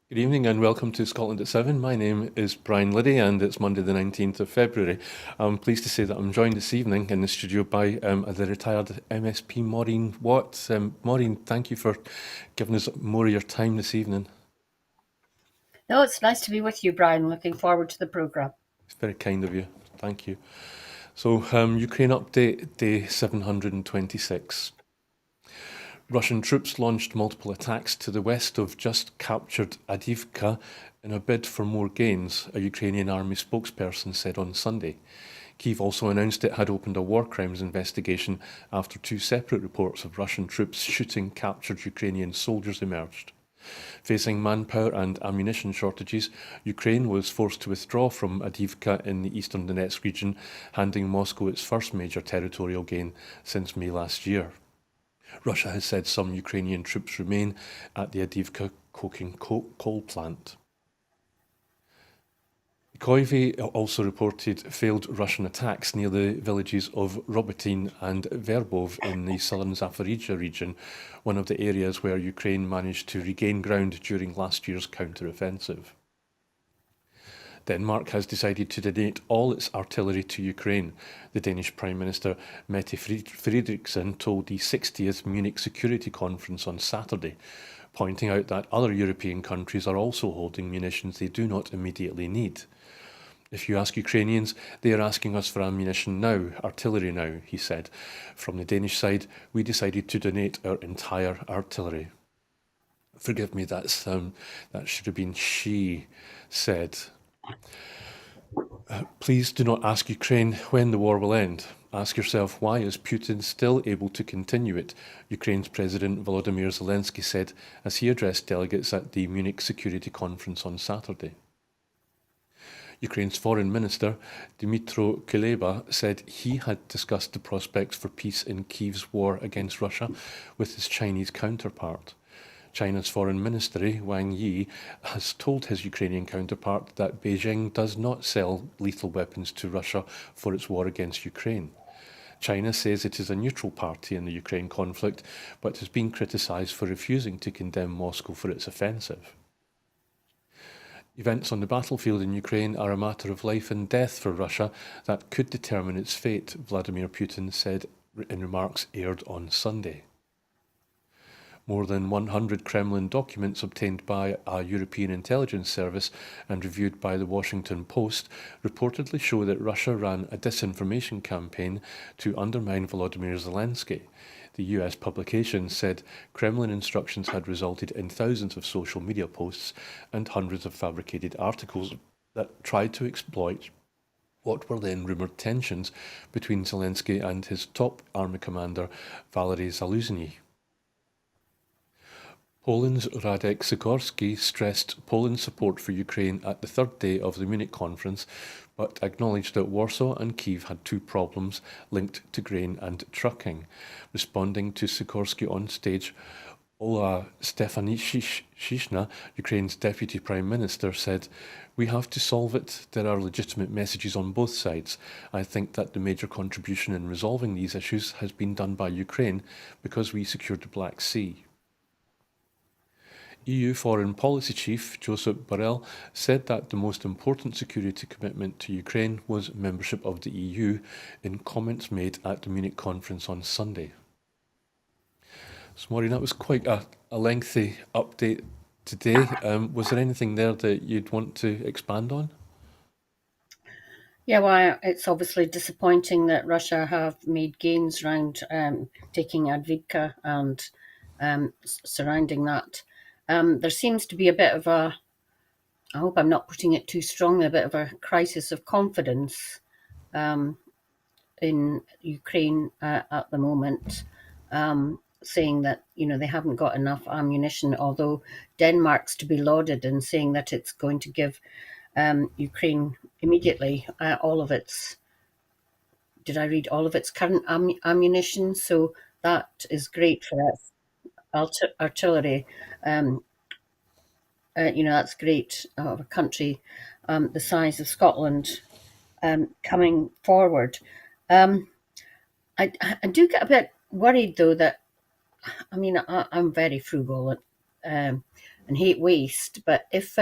Good evening and welcome to Scotland at 7. My name is Brian Liddy and it's Monday the 19th of February. I'm pleased to say that I'm joined this evening in the studio by the retired MSP Maureen Watt. Maureen, thank you for giving us more of your time this evening. No, it's nice to be with you, Brian. Looking forward to the programme. It's very kind of you. Thank you. So, Ukraine update, day 726. Russian troops launched multiple attacks to the west of just captured Avdiivka in a bid for more gains, a Ukrainian army spokesperson said on Sunday. Kyiv also announced it had opened a war crimes investigation after two separate reports of Russian troops shooting captured Ukrainian soldiers emerged. Facing manpower and ammunition shortages, Ukraine was forced to withdraw from Avdiivka in the eastern Donetsk region, handing Moscow its first major territorial gain since May last year. Russia has said some Ukrainian troops remain at the Avdiivka coking coal plant. Koivi also reported failed Russian attacks near the villages of Robotyne and Verbov in the southern Zaporizhzhia region, one of the areas where Ukraine managed to regain ground during last year's counter-offensive. Denmark has decided to donate all its artillery to Ukraine, the Danish Prime Minister Mette Frederiksen told the 60th Munich Security Conference on Saturday, pointing out that other European countries are also holding munitions they do not immediately need. If you ask Ukrainians, they are asking us for ammunition now, artillery now, he said. From the Danish side, we decided to donate our entire artillery. Forgive me, that should have been she said. Please do not ask Ukraine when the war will end. Ask yourself, why is Putin still able to continue it? Ukraine's President Volodymyr Zelensky said as he addressed delegates at the Munich Security Conference on Saturday. Ukraine's Foreign Minister Dmytro Kuleba said he had discussed the prospects for peace in Kyiv's war against Russia with his Chinese counterpart. China's Foreign Ministry, Wang Yi, has told his Ukrainian counterpart that Beijing does not sell lethal weapons to Russia for its war against Ukraine. China says it is a neutral party in the Ukraine conflict, but has been criticised for refusing to condemn Moscow for its offensive. Events on the battlefield in Ukraine are a matter of life and death for Russia that could determine its fate, Vladimir Putin said in remarks aired on Sunday. More than 100 Kremlin documents obtained by a European intelligence service and reviewed by the Washington Post reportedly show that Russia ran a disinformation campaign to undermine Volodymyr Zelensky. The US publication said Kremlin instructions had resulted in thousands of social media posts and hundreds of fabricated articles that tried to exploit what were then rumoured tensions between Zelensky and his top army commander, Valery Zaluzhny. Poland's Radek Sikorski stressed Poland's support for Ukraine at the third day of the Munich conference, but acknowledged that Warsaw and Kyiv had two problems linked to grain and trucking. Responding to Sikorski on stage, Ola Stefanishishna, Ukraine's deputy prime minister, said, "We have to solve it. There are legitimate messages on both sides. I think that the major contribution in resolving these issues has been done by Ukraine because we secured the Black Sea." EU Foreign Policy Chief Josep Borrell said that the most important security commitment to Ukraine was membership of the EU in comments made at the Munich conference on Sunday. So, Maureen, that was quite a lengthy update today. Was there anything there that you'd want to expand on? Yeah, well, it's obviously disappointing that Russia have made gains around taking Avdiivka and surrounding that. There seems to be a bit of I hope I'm not putting it too strongly, a bit of a crisis of confidence in Ukraine at the moment, saying that they haven't got enough ammunition. Although Denmark's to be lauded in saying that it's going to give Ukraine immediately all of its. Did I read all of its current ammunition? So that is great for us. Artillery. Um, that's great of a country the size of Scotland coming forward. Um, I do get a bit worried though that I'm very frugal and hate waste. But if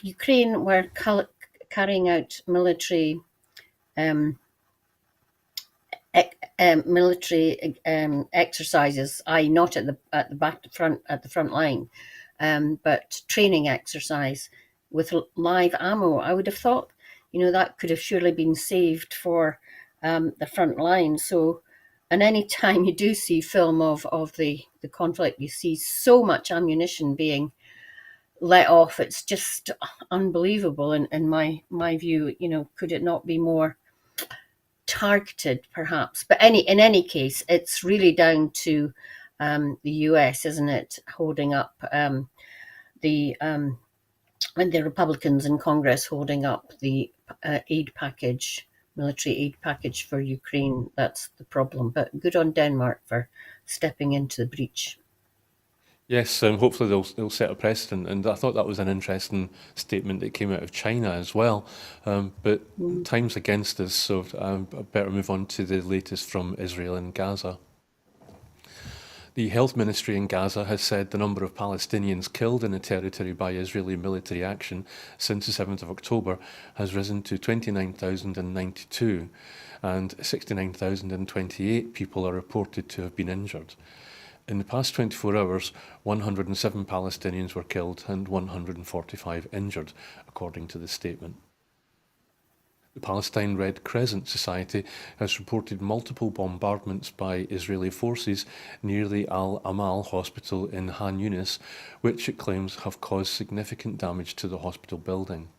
Ukraine were carrying out military exercises, i.e., not at the front line, but training exercise with live ammo, I would have thought, that could have surely been saved for the front line. So, and any time you do see film of the conflict, you see so much ammunition being let off. It's just unbelievable in my view. Could it not be more targeted, perhaps? But in any case, it's really down to the US, isn't it, holding up the and the Republicans in Congress holding up the military aid package for Ukraine. That's the problem. But good on Denmark for stepping into the breach. Yes, hopefully they'll set a precedent, and I thought that was an interesting statement that came out of China as well. But time's against us, so I better move on to the latest from Israel and Gaza. The health ministry in Gaza has said the number of Palestinians killed in the territory by Israeli military action since the 7th of October has risen to 29,092, and 69,028 people are reported to have been injured. In the past 24 hours, 107 Palestinians were killed and 145 injured, according to the statement. The Palestine Red Crescent Society has reported multiple bombardments by Israeli forces near the Al-Amal hospital in Han Yunis, which it claims have caused significant damage to the hospital building.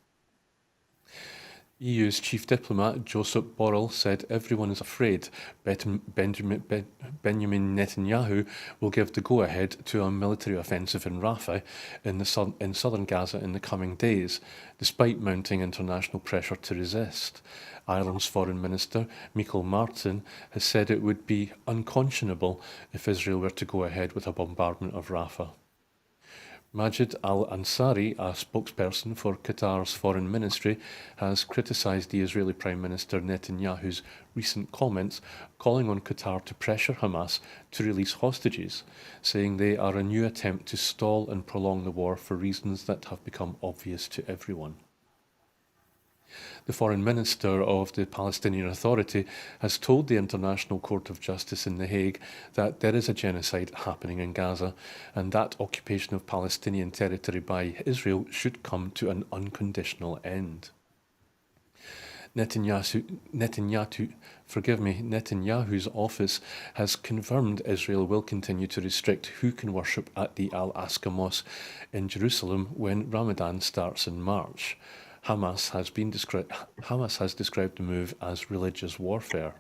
EU's chief diplomat Josep Borrell said everyone is afraid Benjamin Netanyahu will give the go-ahead to a military offensive in Rafah in southern Gaza in the coming days, despite mounting international pressure to resist. Ireland's Foreign Minister Michael Martin has said it would be unconscionable if Israel were to go ahead with a bombardment of Rafah. Majid al-Ansari, a spokesperson for Qatar's foreign ministry, has criticised the Israeli Prime Minister Netanyahu's recent comments, calling on Qatar to pressure Hamas to release hostages, saying they are a new attempt to stall and prolong the war for reasons that have become obvious to everyone. The Foreign Minister of the Palestinian Authority has told the International Court of Justice in The Hague that there is a genocide happening in Gaza and that occupation of Palestinian territory by Israel should come to an unconditional end. Netanyahu's office has confirmed Israel will continue to restrict who can worship at the Al-Aqsa Mosque in Jerusalem when Ramadan starts in March. Hamas has described the move as religious warfare.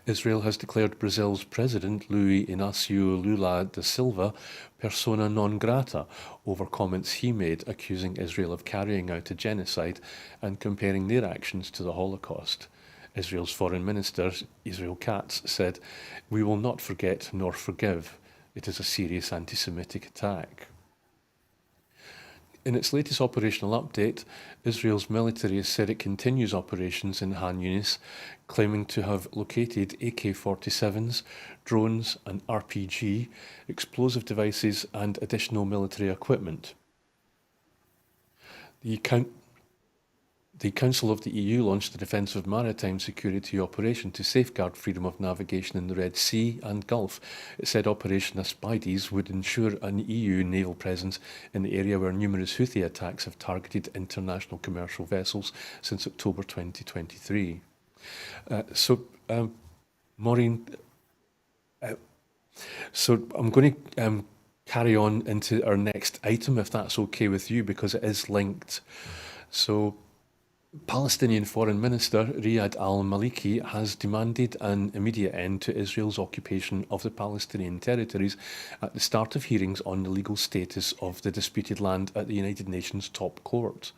Israel has declared Brazil's President Luiz Inácio Lula da Silva persona non grata over comments he made accusing Israel of carrying out a genocide and comparing their actions to the Holocaust. Israel's Foreign Minister, Israel Katz, said, "We will not forget nor forgive. It is a serious anti-Semitic attack." In its latest operational update, Israel's military has said it continues operations in Han Yunis, claiming to have located AK-47s, drones, an RPG, explosive devices and additional military equipment. The Council of the EU launched a defensive maritime security operation to safeguard freedom of navigation in the Red Sea and Gulf. It said Operation Aspides would ensure an EU naval presence in the area where numerous Houthi attacks have targeted international commercial vessels since October 2023. Maureen, so I'm going to carry on into our next item, if that's okay with you, because it is linked. So, Palestinian Foreign Minister Riyad al-Maliki has demanded an immediate end to Israel's occupation of the Palestinian territories at the start of hearings on the legal status of the disputed land at the United Nations top court.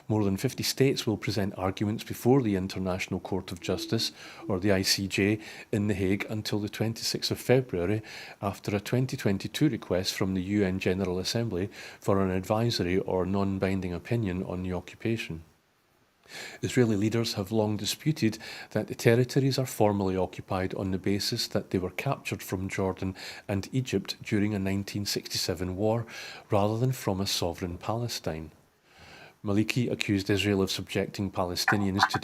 More than 50 states will present arguments before the International Court of Justice, or the ICJ, in The Hague until the 26th of February, after a 2022 request from the UN General Assembly for an advisory or non-binding opinion on the occupation. Israeli leaders have long disputed that the territories are formally occupied on the basis that they were captured from Jordan and Egypt during a 1967 war, rather than from a sovereign Palestine. Maliki accused Israel of subjecting Palestinians to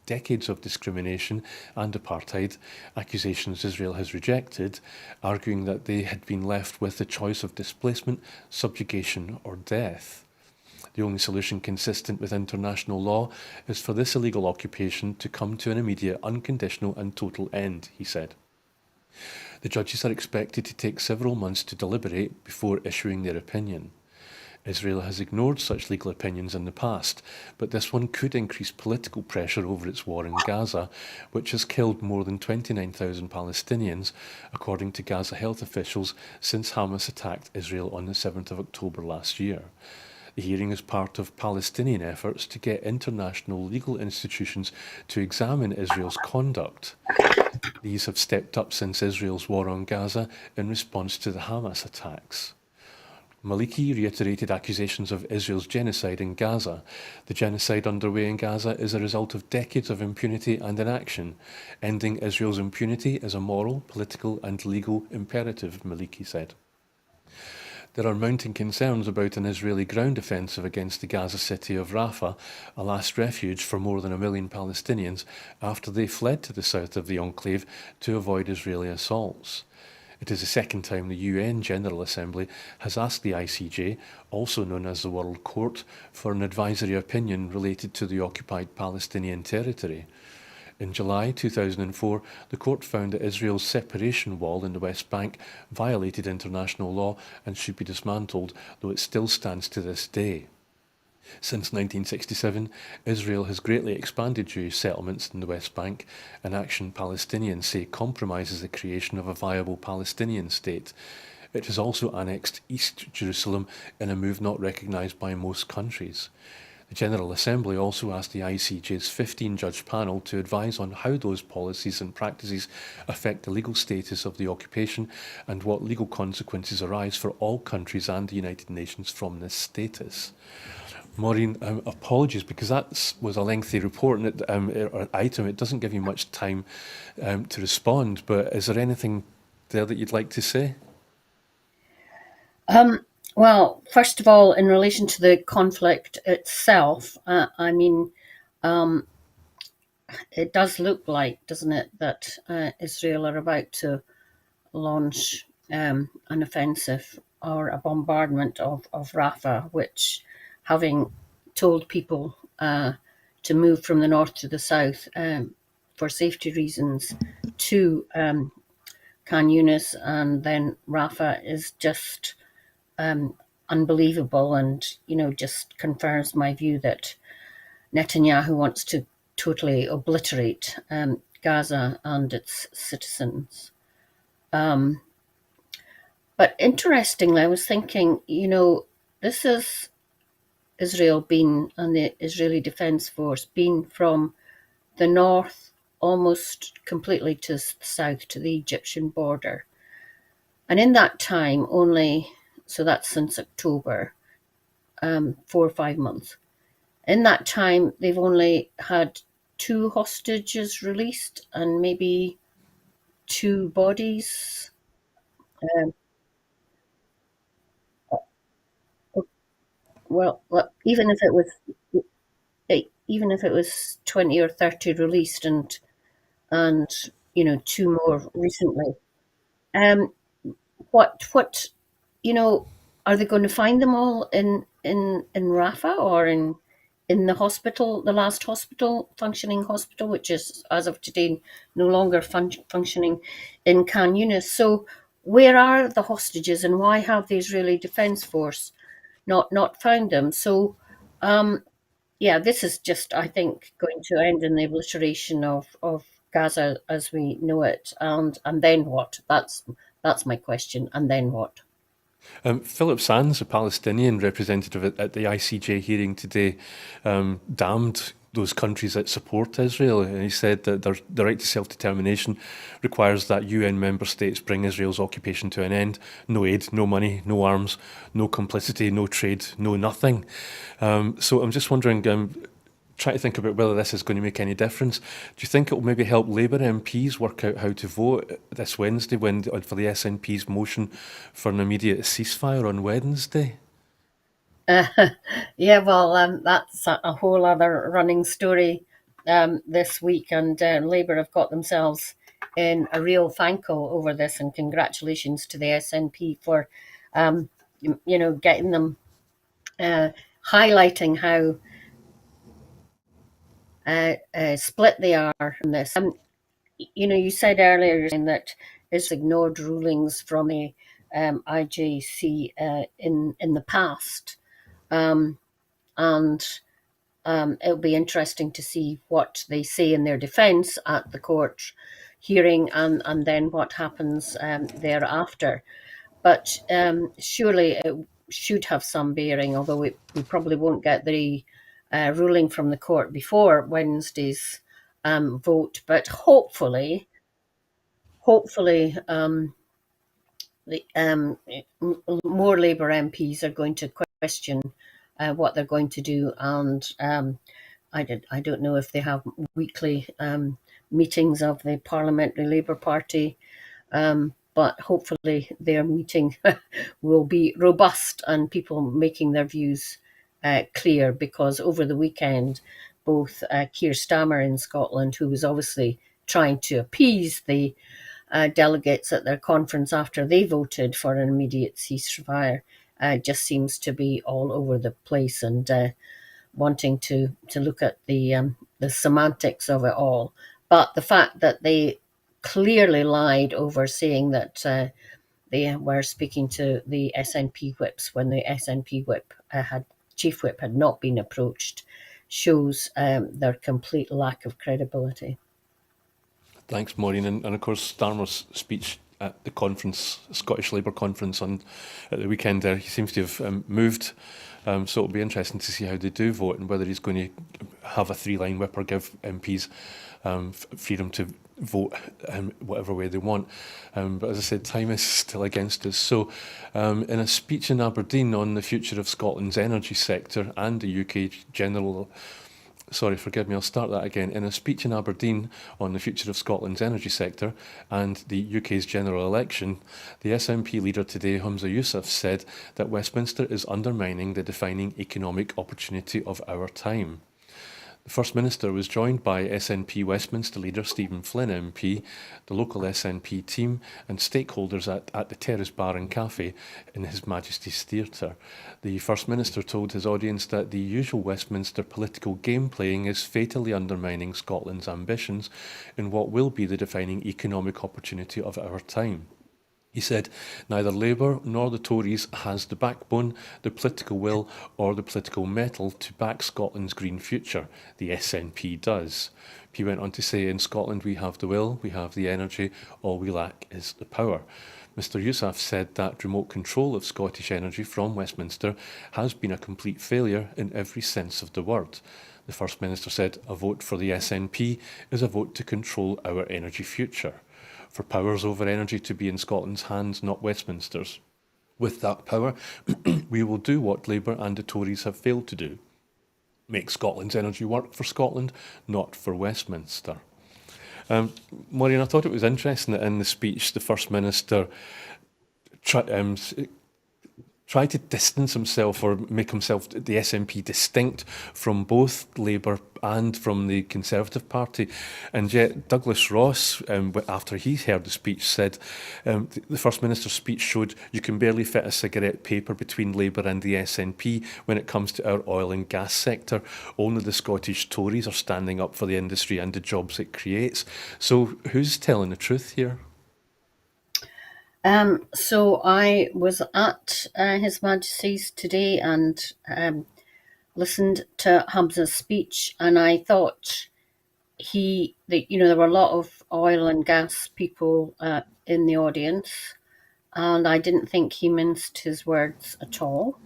decades of discrimination and apartheid, accusations Israel has rejected, arguing that they had been left with the choice of displacement, subjugation, or death. The only solution consistent with international law is for this illegal occupation to come to an immediate, unconditional, and total end, he said. The judges are expected to take several months to deliberate before issuing their opinion. Israel has ignored such legal opinions in the past, but this one could increase political pressure over its war in Gaza, which has killed more than 29,000 Palestinians, according to Gaza health officials, since Hamas attacked Israel on the 7th of October last year. The hearing is part of Palestinian efforts to get international legal institutions to examine Israel's conduct. These have stepped up since Israel's war on Gaza in response to the Hamas attacks. Maliki reiterated accusations of Israel's genocide in Gaza. The genocide underway in Gaza is a result of decades of impunity and inaction. Ending Israel's impunity is a moral, political, and legal imperative, Maliki said. There are mounting concerns about an Israeli ground offensive against the Gaza city of Rafah, a last refuge for more than 1 million Palestinians, after they fled to the south of the enclave to avoid Israeli assaults. It is the second time the UN General Assembly has asked the ICJ, also known as the World Court, for an advisory opinion related to the occupied Palestinian territory. In July 2004, the court found that Israel's separation wall in the West Bank violated international law and should be dismantled, though it still stands to this day. Since 1967, Israel has greatly expanded Jewish settlements in the West Bank, an action Palestinians say compromises the creation of a viable Palestinian state. It has also annexed East Jerusalem in a move not recognised by most countries. The General Assembly also asked the ICJ's 15-judge panel to advise on how those policies and practices affect the legal status of the occupation and what legal consequences arise for all countries and the United Nations from this status. Maureen, apologies, because that was a lengthy report and or item. It doesn't give you much time to respond, but is there anything there that you'd like to say? Well, first of all, in relation to the conflict itself, it does look like, doesn't it, that Israel are about to launch an offensive or a bombardment of Rafah, which, having told people to move from the north to the south for safety reasons to Khan Yunis and then Rafah, is just unbelievable, and just confirms my view that Netanyahu wants to totally obliterate Gaza and its citizens. But interestingly, I was thinking, this is Israel being, and the Israeli Defense Force being from the north almost completely to the south, to the Egyptian border. And in that time, so that's since October, 4 or 5 months. In that time, they've only had 2 hostages released and maybe 2 bodies. Well, even if it was 20 or 30 released and 2 more recently, what are they going to find them all in Rafah or in the hospital, the last functioning hospital, which is as of today no longer functioning, in Khan Yunis? So where are the hostages, and why have the Israeli Defense Force not found them? So this is just, I think, going to end in the obliteration of Gaza as we know it, and then what? That's my question. And then what? Philip Sands, a Palestinian representative at the ICJ hearing today, damned those countries that support Israel. And he said that the right to self-determination requires that UN member states bring Israel's occupation to an end. No aid, no money, no arms, no complicity, no trade, no nothing. So I'm just wondering, trying to think about whether this is going to make any difference. Do you think it will maybe help Labour MPs work out how to vote this Wednesday for the SNP's motion for an immediate ceasefire on Wednesday? Yeah, well, that's a whole other running story this week, and Labour have got themselves in a real thankful over this, and congratulations to the SNP for, getting them, uh, highlighting how split they are in this. You said earlier that is ignored rulings from the IJC in the past, and it'll be interesting to see what they say in their defence at the court hearing, and then what happens thereafter. But surely it should have some bearing, although we probably won't get the ruling from the court before Wednesday's vote. But hopefully, more Labour MPs are going to question what they're going to do, and I don't know if they have weekly meetings of the Parliamentary Labour Party, but hopefully their meeting will be robust and people making their views clear, because over the weekend, both Keir Starmer in Scotland, who was obviously trying to appease the delegates at their conference after they voted for an immediate ceasefire, just seems to be all over the place and wanting to look at the semantics of it all. But the fact that they clearly lied over saying that they were speaking to the SNP whips when the SNP whip chief whip had not been approached shows their complete lack of credibility. Thanks, Maureen. And of course, Starmer's speech at the conference, Scottish Labour conference at the weekend there, he seems to have moved. So it'll be interesting to see how they do vote and whether he's going to have a three-line whip or give MPs freedom to vote whatever way they want. But as I said, time is still against us. So in a speech in Aberdeen on the future of Scotland's energy sector and the UK general... Sorry, forgive me, I'll start that again. In a speech in Aberdeen on the future of Scotland's energy sector and the UK's general election, the SNP leader today, Humza Yousaf, said that Westminster is undermining the defining economic opportunity of our time. The First Minister was joined by SNP Westminster leader Stephen Flynn MP, the local SNP team and stakeholders at the Terrace Bar and Cafe in His Majesty's Theatre. The First Minister told his audience that the usual Westminster political game playing is fatally undermining Scotland's ambitions in what will be the defining economic opportunity of our time. He said, neither Labour nor the Tories has the backbone, the political will or the political mettle to back Scotland's green future. The SNP does. He went on to say, in Scotland we have the will, we have the energy, all we lack is the power. Mr Yousaf said that remote control of Scottish energy from Westminster has been a complete failure in every sense of the word. The First Minister said a vote for the SNP is a vote to control our energy future, for powers over energy to be in Scotland's hands, not Westminster's. With that power, we will do what Labour and the Tories have failed to do. Make Scotland's energy work for Scotland, not for Westminster. Maureen, I thought it was interesting that in the speech the First Minister try to distance himself or make himself, the SNP, distinct from both Labour and from the Conservative Party. And yet Douglas Ross, after he heard the speech, said the First Minister's speech showed you can barely fit a cigarette paper between Labour and the SNP when it comes to our oil and gas sector. Only the Scottish Tories are standing up for the industry and the jobs it creates. So who's telling the truth here? So I was at His Majesty's today and listened to Humza's speech, and I thought there were a lot of oil and gas people in the audience, and I didn't think he minced his words at all.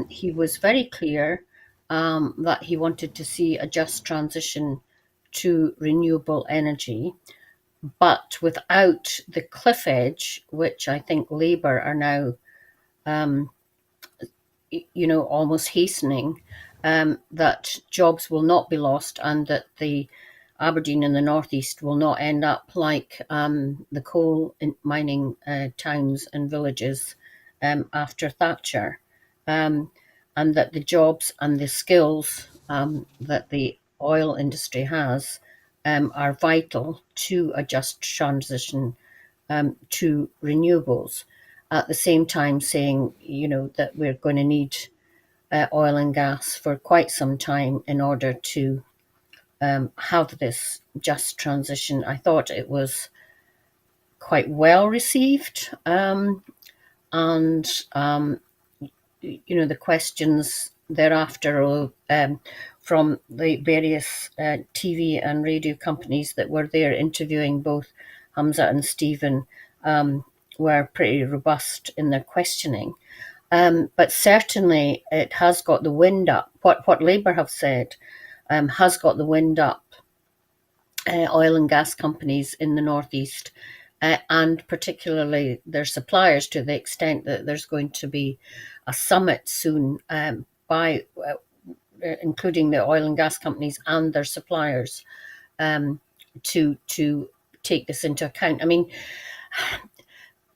He was very clear that he wanted to see a just transition to renewable energy, but without the cliff edge, which I think Labour are now, almost hastening that jobs will not be lost and that the Aberdeen and the northeast will not end up like the coal mining towns and villages after Thatcher, and that the jobs and the skills that the oil industry has are vital to a just transition to renewables. At the same time, saying that we're going to need oil and gas for quite some time in order to have this just transition. I thought it was quite well received, and the questions thereafter from the various TV and radio companies that were there interviewing both Hamza and Stephen were pretty robust in their questioning. But certainly it has got the wind up. What Labour have said has got the wind up oil and gas companies in the northeast, and particularly their suppliers, to the extent that there's going to be a summit soon by including the oil and gas companies and their suppliers to take this into account. I mean,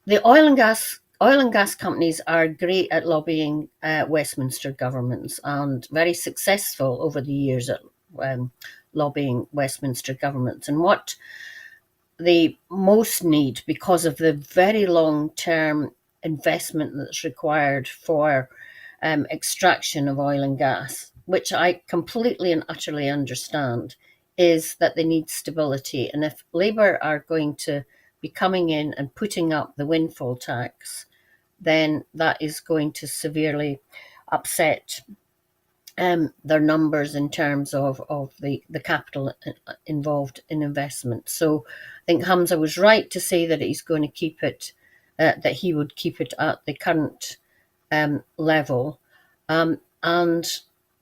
the oil and gas companies are great at lobbying Westminster governments and very successful over the years at lobbying Westminster governments. And what they most need, because of the very long-term investment that's required for extraction of oil and gas, which I completely and utterly understand, is that they need stability. And if Labour are going to be coming in and putting up the windfall tax, then that is going to severely upset their numbers in terms of the capital involved in investment. So I think Hamza was right to say that he's going to keep it, that he would keep it at the current level. And,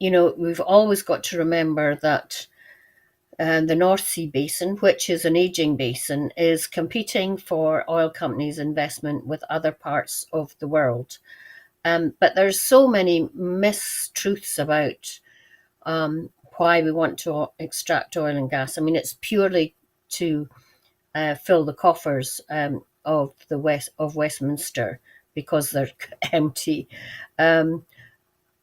we've always got to remember that the North Sea Basin, which is an ageing basin, is competing for oil companies' investment with other parts of the world. But there's so many mistruths about why we want to extract oil and gas. I mean, it's purely to fill the coffers of Westminster because they're empty.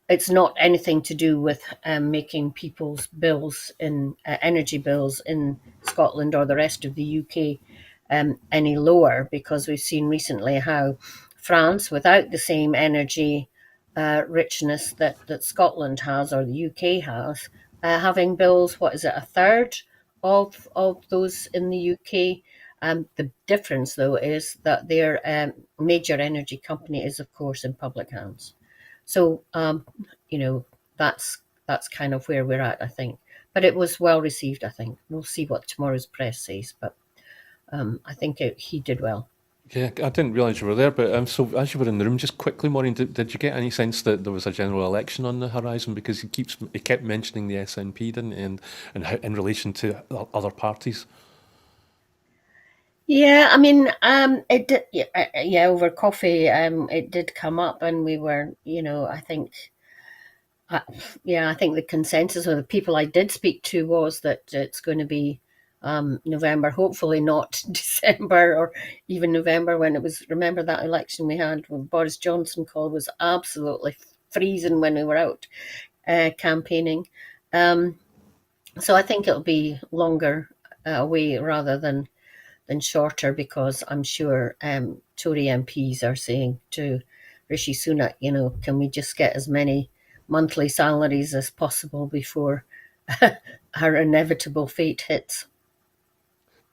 It's not anything to do with making people's bills in energy bills in Scotland or the rest of the UK any lower, because we've seen recently how France, without the same energy richness that Scotland has or the UK has, having bills, what is it, a third of those in the UK. The difference, though, is that their major energy company is, of course, in public hands. So, that's kind of where we're at, I think. But it was well received, I think. We'll see what tomorrow's press says, but I think he did well. Yeah, I didn't realise you were there, but so as you were in the room, just quickly, Maureen, did you get any sense that there was a general election on the horizon? Because he kept mentioning the SNP, didn't he, and how, in relation to other parties. Yeah, I mean, it did. Yeah, over coffee, it did come up, and we were, I think, I think the consensus of the people I did speak to was that it's going to be November, hopefully not December or even November, when it was. Remember that election we had when Boris Johnson called was absolutely freezing when we were out campaigning. So I think it'll be longer away rather than shorter, because I'm sure Tory MPs are saying to Rishi Sunak, can we just get as many monthly salaries as possible before our inevitable fate hits.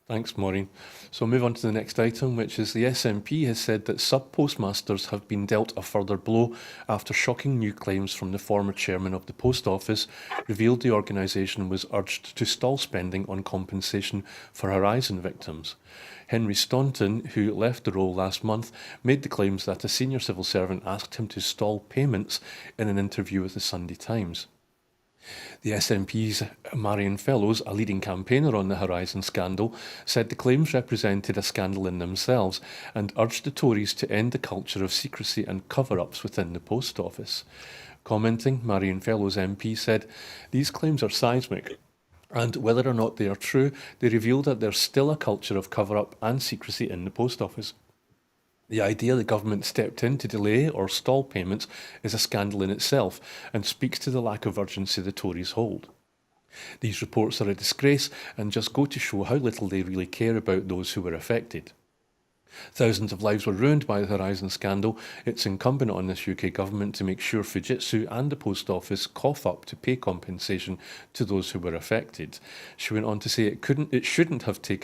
Thanks, Maureen. So move on to the next item, which is the SNP has said that sub-postmasters have been dealt a further blow after shocking new claims from the former chairman of the Post Office revealed the organisation was urged to stall spending on compensation for Horizon victims. Henry Staunton, who left the role last month, made the claims that a senior civil servant asked him to stall payments in an interview with the Sunday Times. The SNP's Marion Fellows, a leading campaigner on the Horizon scandal, said the claims represented a scandal in themselves and urged the Tories to end the culture of secrecy and cover-ups within the post office. Commenting, Marion Fellows MP said, "These claims are seismic. And whether or not they are true, they reveal that there's still a culture of cover-up and secrecy in the post office. The idea the government stepped in to delay or stall payments is a scandal in itself and speaks to the lack of urgency the Tories hold. These reports are a disgrace and just go to show how little they really care about those who were affected. Thousands of lives were ruined by the Horizon scandal. It's incumbent on this UK government to make sure Fujitsu and the Post Office cough up to pay compensation to those who were affected." She went on to say it shouldn't have to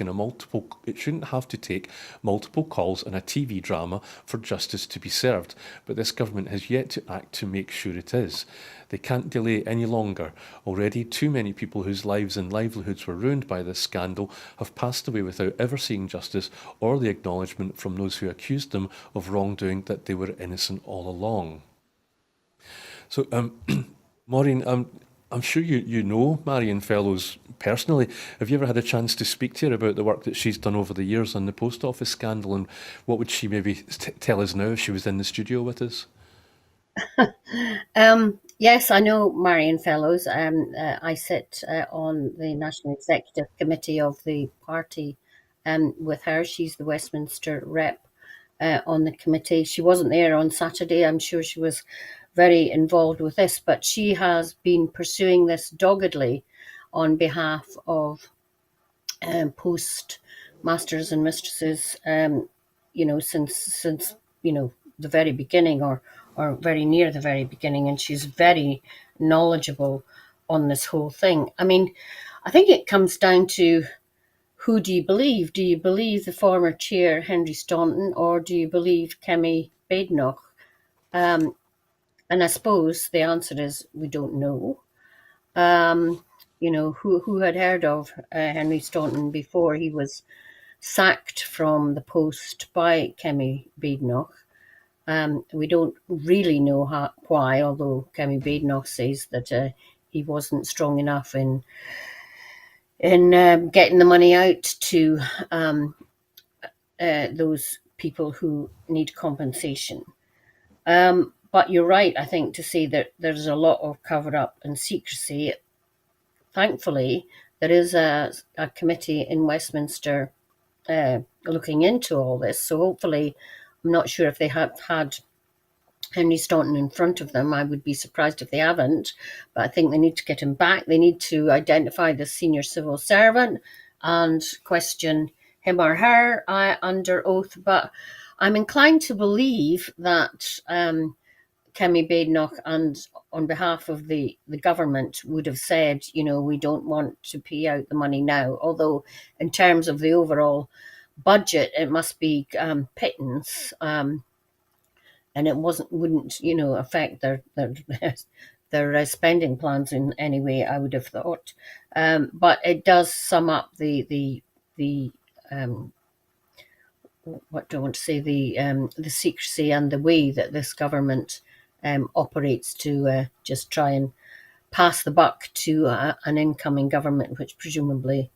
take multiple calls and a TV drama for justice to be served, but this government has yet to act to make sure it is. They can't delay any longer. Already, too many people whose lives and livelihoods were ruined by this scandal have passed away without ever seeing justice or the acknowledgement from those who accused them of wrongdoing that they were innocent all along. So, Maureen, I'm sure you know Marion Fellows personally. Have you ever had a chance to speak to her about the work that she's done over the years on the post office scandal, and what would she maybe tell us now if she was in the studio with us? Yes, I know Marion Fellows. I sit on the National Executive Committee of the party with her. She's the Westminster rep on the committee. She wasn't there on Saturday. I'm sure she was very involved with this, but she has been pursuing this doggedly on behalf of post masters and mistresses, since the very beginning, or very near the very beginning, and she's very knowledgeable on this whole thing. I mean, I think it comes down to, who do you believe? Do you believe the former chair, Henry Staunton, or do you believe Kemi Badenoch? And I suppose the answer is we don't know. Who had heard of Henry Staunton before he was sacked from the post by Kemi Badenoch? We don't really know why, although Kemi Badenoch says that he wasn't strong enough in getting the money out to those people who need compensation. But you're right, I think, to say that there's a lot of cover-up and secrecy. Thankfully, there is a committee in Westminster looking into all this. So hopefully, I'm not sure if they have had Henry Staunton in front of them. I would be surprised if they haven't, but I think they need to get him back. They need to identify the senior civil servant and question him or her under oath. But I'm inclined to believe that Kemi Badenoch, and on behalf of the government, would have said, we don't want to pay out the money now. Although in terms of the overall budget, it must be pittance. And it wouldn't affect their spending plans in any way, I would have thought. But it does sum up the what do I want to say, the secrecy and the way that this government operates to just try and pass the buck to an incoming government, which presumably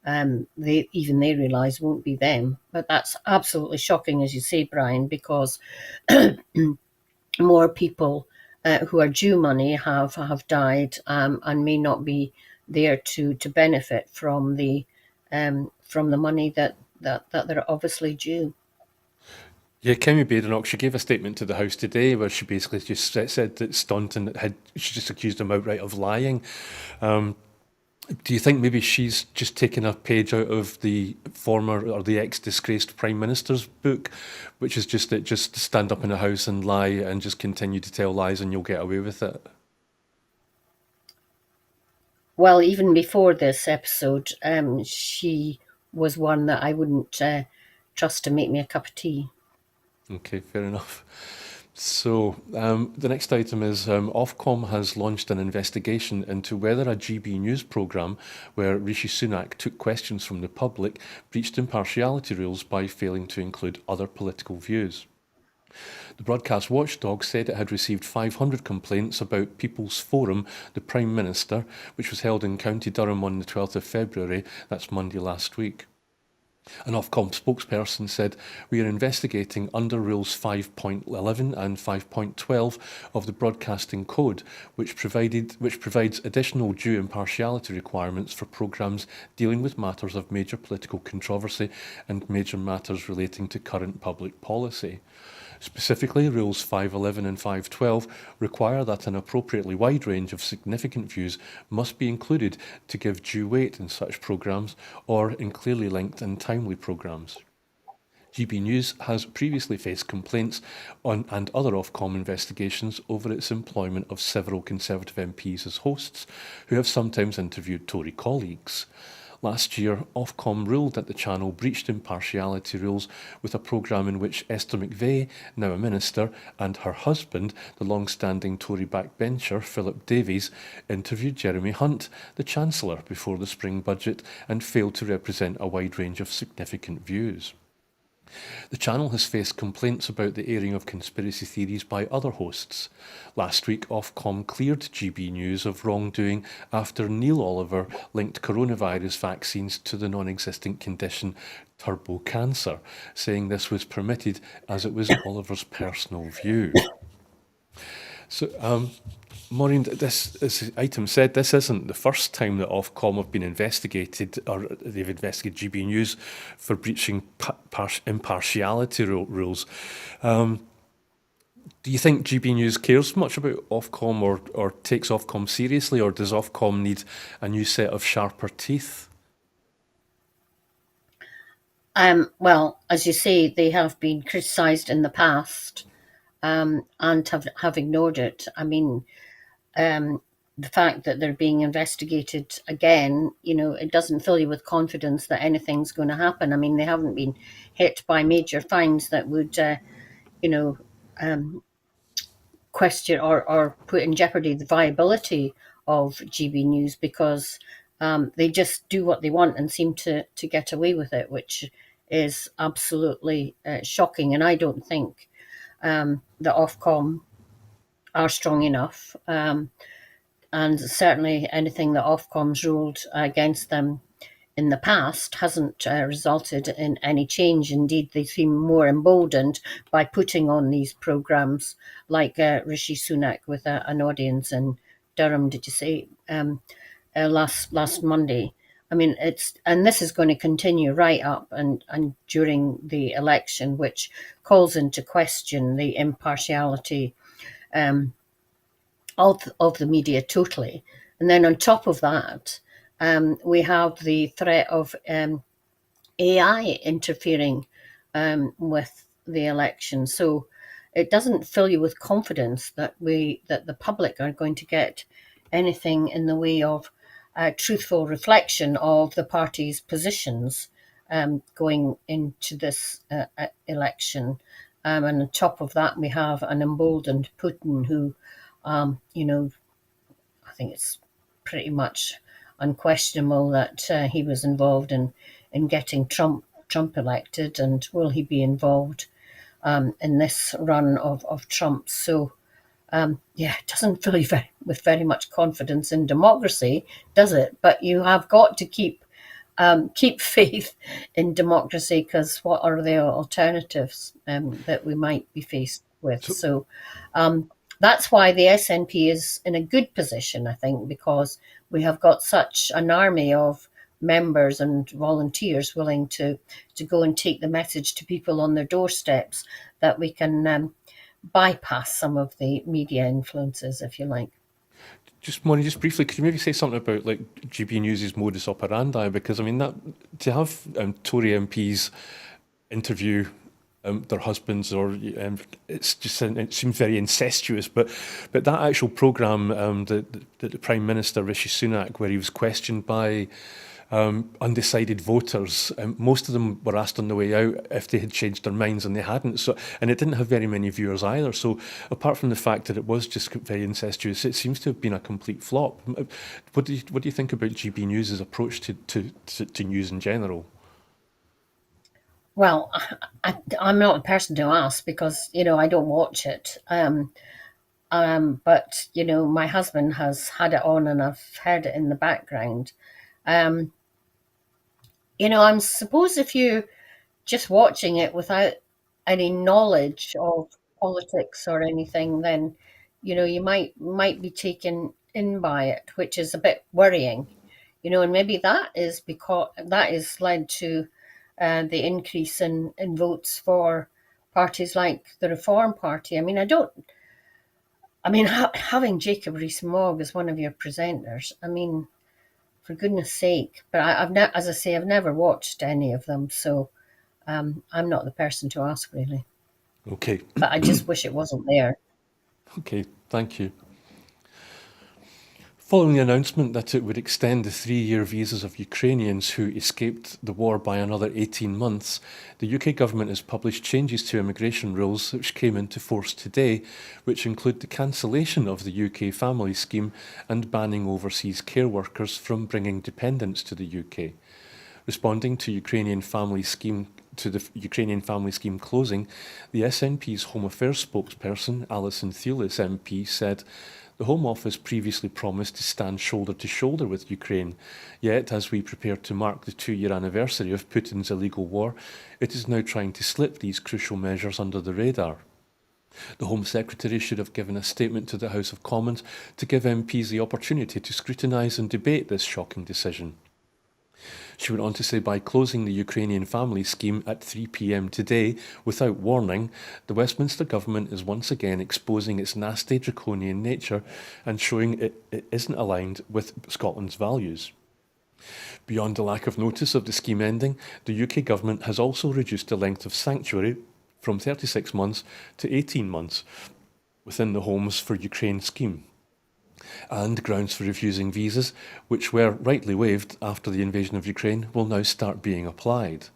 they realise won't be them. But that's absolutely shocking, as you say, Brian, because more people who are due money have died and may not be there to benefit from the money that they're obviously due. Yeah, Kemi Badenoch, she gave a statement to the House today where she basically just said that Staunton she just accused him outright of lying. Do you think maybe she's just taken a page out of the former or the ex-disgraced Prime Minister's book, which is just stand up in the House and lie and just continue to tell lies and you'll get away with it? Well, even before this episode, she was one that I wouldn't trust to make me a cup of tea. Okay, fair enough. So the next item is Ofcom has launched an investigation into whether a GB News programme where Rishi Sunak took questions from the public breached impartiality rules by failing to include other political views. The broadcast watchdog said it had received 500 complaints about People's Forum, the Prime Minister, which was held in County Durham on the 12th of February, that's Monday last week. An Ofcom spokesperson said, "We are investigating under Rules 5.11 and 5.12 of the Broadcasting Code, which provides additional due impartiality requirements for programmes dealing with matters of major political controversy and major matters relating to current public policy. Specifically, Rules 511 and 512 require that an appropriately wide range of significant views must be included to give due weight in such programmes or in clearly linked and timely programmes. GB News has previously faced complaints on and other Ofcom investigations over its employment of several Conservative MPs as hosts, who have sometimes interviewed Tory colleagues. Last year, Ofcom ruled that the channel breached impartiality rules with a programme in which Esther McVeigh, now a minister, and her husband, the long-standing Tory backbencher Philip Davies, interviewed Jeremy Hunt, the Chancellor, before the spring budget and failed to represent a wide range of significant views. The channel has faced complaints about the airing of conspiracy theories by other hosts. Last week, Ofcom cleared GB News of wrongdoing after Neil Oliver linked coronavirus vaccines to the non-existent condition turbo cancer, saying this was permitted as it was Oliver's personal view. So, Maureen, as item said, this isn't the first time that Ofcom have been investigated, or they've investigated GB News for breaching impartiality rules. Do you think GB News cares much about Ofcom or takes Ofcom seriously, or does Ofcom need a new set of sharper teeth? Well, as you say, they have been criticised in the past and have ignored it. I mean, the fact that they're being investigated again, it doesn't fill you with confidence that anything's going to happen. I mean, they haven't been hit by major fines that would, question or put in jeopardy the viability of GB News, because they just do what they want and seem to get away with it, which is absolutely shocking. And I don't think the Ofcom are strong enough. And certainly anything that Ofcom's ruled against them in the past hasn't resulted in any change. Indeed, they seem more emboldened by putting on these programmes like Rishi Sunak with an audience in Durham, did you say, last Monday. I mean, and this is going to continue right up and during the election, which calls into question the impartiality of the media totally. And then on top of that, we have the threat of AI interfering with the election. So it doesn't fill you with confidence that the public are going to get anything in the way of truthful reflection of the party's positions going into this election. And on top of that, we have an emboldened Putin who, I think it's pretty much unquestionable that he was involved in getting Trump elected, and will he be involved in this run of Trump? So, it doesn't fill you with very much confidence in democracy, does it? But you have got to keep faith in democracy, because what are the alternatives that we might be faced with? So that's why the SNP is in a good position, I think, because we have got such an army of members and volunteers willing to go and take the message to people on their doorsteps, that we can bypass some of the media influences, if you like. Just Maureen, just briefly, could you maybe say something about like GB News's modus operandi? Because I mean, that to have Tory MPs interview their husbands, or it seems very incestuous. But that actual programme, that the Prime Minister Rishi Sunak, where he was questioned by undecided voters, most of them were asked on the way out if they had changed their minds, and they hadn't. So, and it didn't have very many viewers either. So, apart from the fact that it was just very incestuous, it seems to have been a complete flop. What do you think about GB News's approach to news in general? Well, I'm not a person to ask because I don't watch it. But my husband has had it on, and I've heard it in the background. Um, I'm suppose if you just watching it without any knowledge of politics or anything, then you might be taken in by it, which is a bit worrying. And maybe that is because that is led to the increase in votes for parties like the Reform Party. I mean, I don't. I mean, having Jacob Rees-Mogg as one of your presenters. I mean, for goodness sake! But I've never, as I say, I've never watched any of them, so I'm not the person to ask, really. Okay, But I just wish it wasn't there. okay, thank you. Following the announcement that it would extend the 3-year visas of Ukrainians who escaped the war by another 18 months, the UK government has published changes to immigration rules which came into force today, which include the cancellation of the UK family scheme and banning overseas care workers from bringing dependents to the UK. Responding to the Ukrainian family scheme closing, the SNP's Home Affairs spokesperson, Alison Thewlis MP, said, "The Home Office previously promised to stand shoulder to shoulder with Ukraine, yet as we prepare to mark the 2-year anniversary of Putin's illegal war, it is now trying to slip these crucial measures under the radar." The Home Secretary should have given a statement to the House of Commons to give MPs the opportunity to scrutinise and debate this shocking decision. She went on to say, by closing the Ukrainian family scheme at 3 p.m. today without warning, the Westminster government is once again exposing its nasty draconian nature and showing it isn't aligned with Scotland's values. Beyond the lack of notice of the scheme ending, the UK government has also reduced the length of sanctuary from 36 months to 18 months within the Homes for Ukraine scheme. And grounds for refusing visas, which were rightly waived after the invasion of Ukraine, will now start being applied.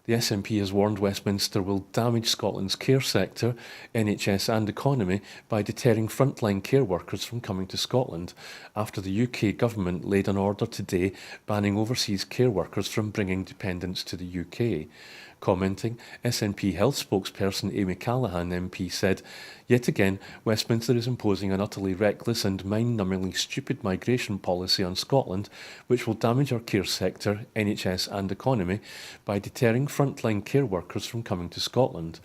The SNP has warned Westminster will damage Scotland's care sector, NHS and economy by deterring frontline care workers from coming to Scotland after the UK government laid an order today banning overseas care workers from bringing dependents to the UK. Commenting, SNP Health spokesperson Amy Callaghan MP said, "Yet again, Westminster is imposing an utterly reckless and mind-numbingly stupid migration policy on Scotland, which will damage our care sector, NHS and economy by deterring frontline care workers from coming to Scotland.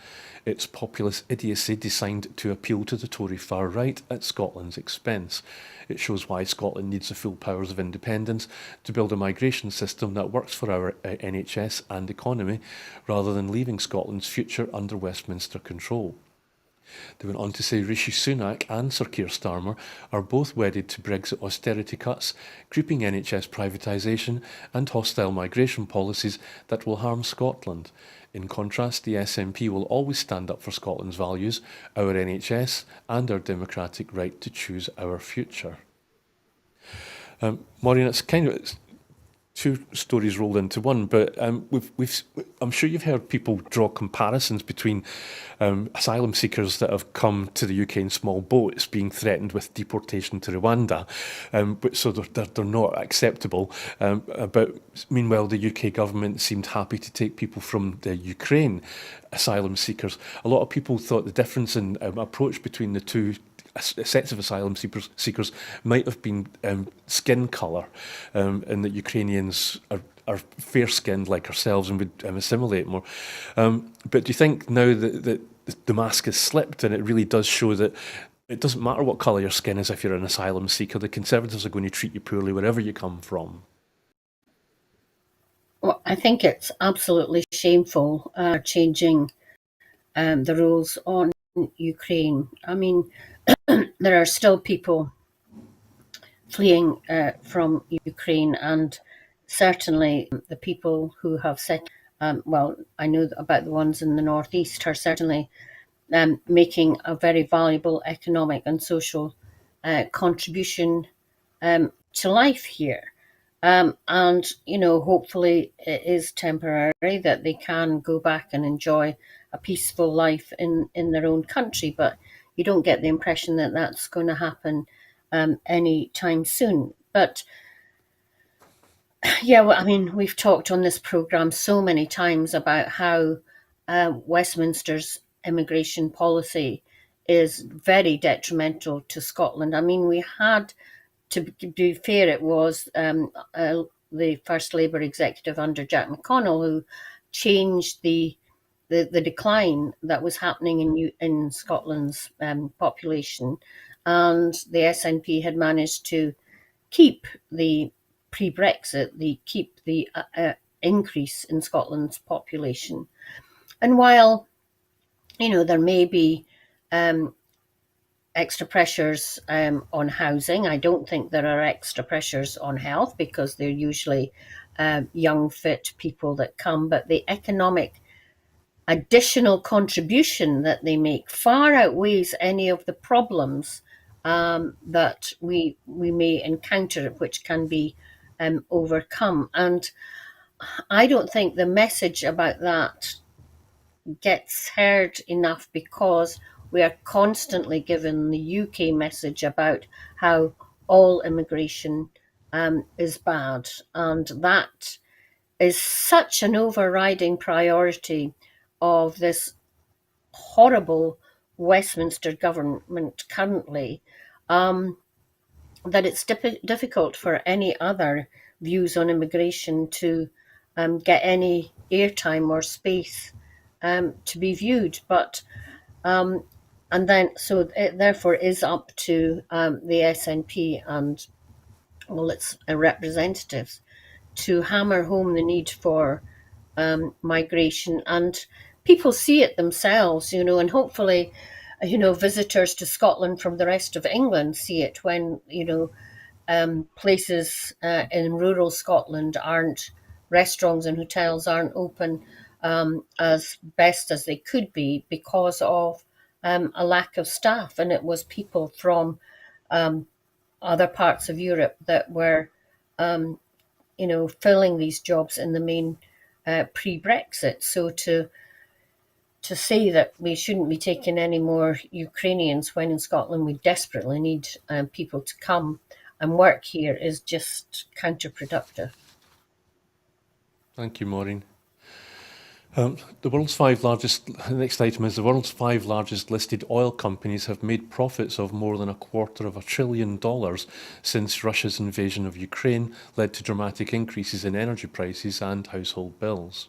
It's populist idiocy designed to appeal to the Tory far right at Scotland's expense. It shows why Scotland needs the full powers of independence to build a migration system that works for our NHS and economy, rather than leaving Scotland's future under Westminster control." They went on to say Rishi Sunak and Sir Keir Starmer are both wedded to Brexit austerity cuts, creeping NHS privatisation and hostile migration policies that will harm Scotland. In contrast, the SNP will always stand up for Scotland's values, our NHS and our democratic right to choose our future. Maureen, it's kind of two stories rolled into one, but I'm sure you've heard people draw comparisons between asylum seekers that have come to the UK in small boats being threatened with deportation to Rwanda, so they're not acceptable. But meanwhile, the UK government seemed happy to take people from the Ukraine asylum seekers. A lot of people thought the difference in approach between the two sets of asylum seekers might have been skin colour, and that Ukrainians are fair-skinned like ourselves and would assimilate more. But do you think now that the mask has slipped and it really does show that it doesn't matter what colour your skin is if you're an asylum seeker, the Conservatives are going to treat you poorly wherever you come from? Well, I think it's absolutely shameful changing the rules on Ukraine. I mean, there are still people fleeing from Ukraine, and certainly the people who have set. Well, I know about the ones in the northeast are certainly making a very valuable economic and social contribution to life here. And hopefully it is temporary, that they can go back and enjoy a peaceful life in their own country. But you don't get the impression that that's going to happen any time soon. But Yeah, well, I mean, we've talked on this programme so many times about how Westminster's immigration policy is very detrimental to Scotland. I mean, we had, to be fair, it was the first Labour executive under Jack McConnell who changed the decline that was happening in Scotland's population, and the SNP had managed to keep the pre-Brexit, keep the increase in Scotland's population. And while there may be extra pressures on housing, I don't think there are extra pressures on health because they're usually young, fit people that come. But the economic additional contribution that they make far outweighs any of the problems that we may encounter, which can be overcome. And I don't think the message about that gets heard enough because we are constantly given the UK message about how all immigration is bad. And that is such an overriding priority of this horrible Westminster government currently, that it's difficult for any other views on immigration to get any airtime or space to be viewed. But and then so it therefore is up to the SNP and its representatives to hammer home the need for migration, and people see it themselves, and hopefully, visitors to Scotland from the rest of England see it when places in rural Scotland aren't restaurants and hotels aren't open as best as they could be because of a lack of staff, and it was people from other parts of Europe that were filling these jobs in the main pre-Brexit. So to say that we shouldn't be taking any more Ukrainians when in Scotland we desperately need people to come and work here is just counterproductive. Thank you, Maureen. The world's five largest, the next item is the world's five largest listed oil companies have made profits of more than $250 billion since Russia's invasion of Ukraine led to dramatic increases in energy prices and household bills.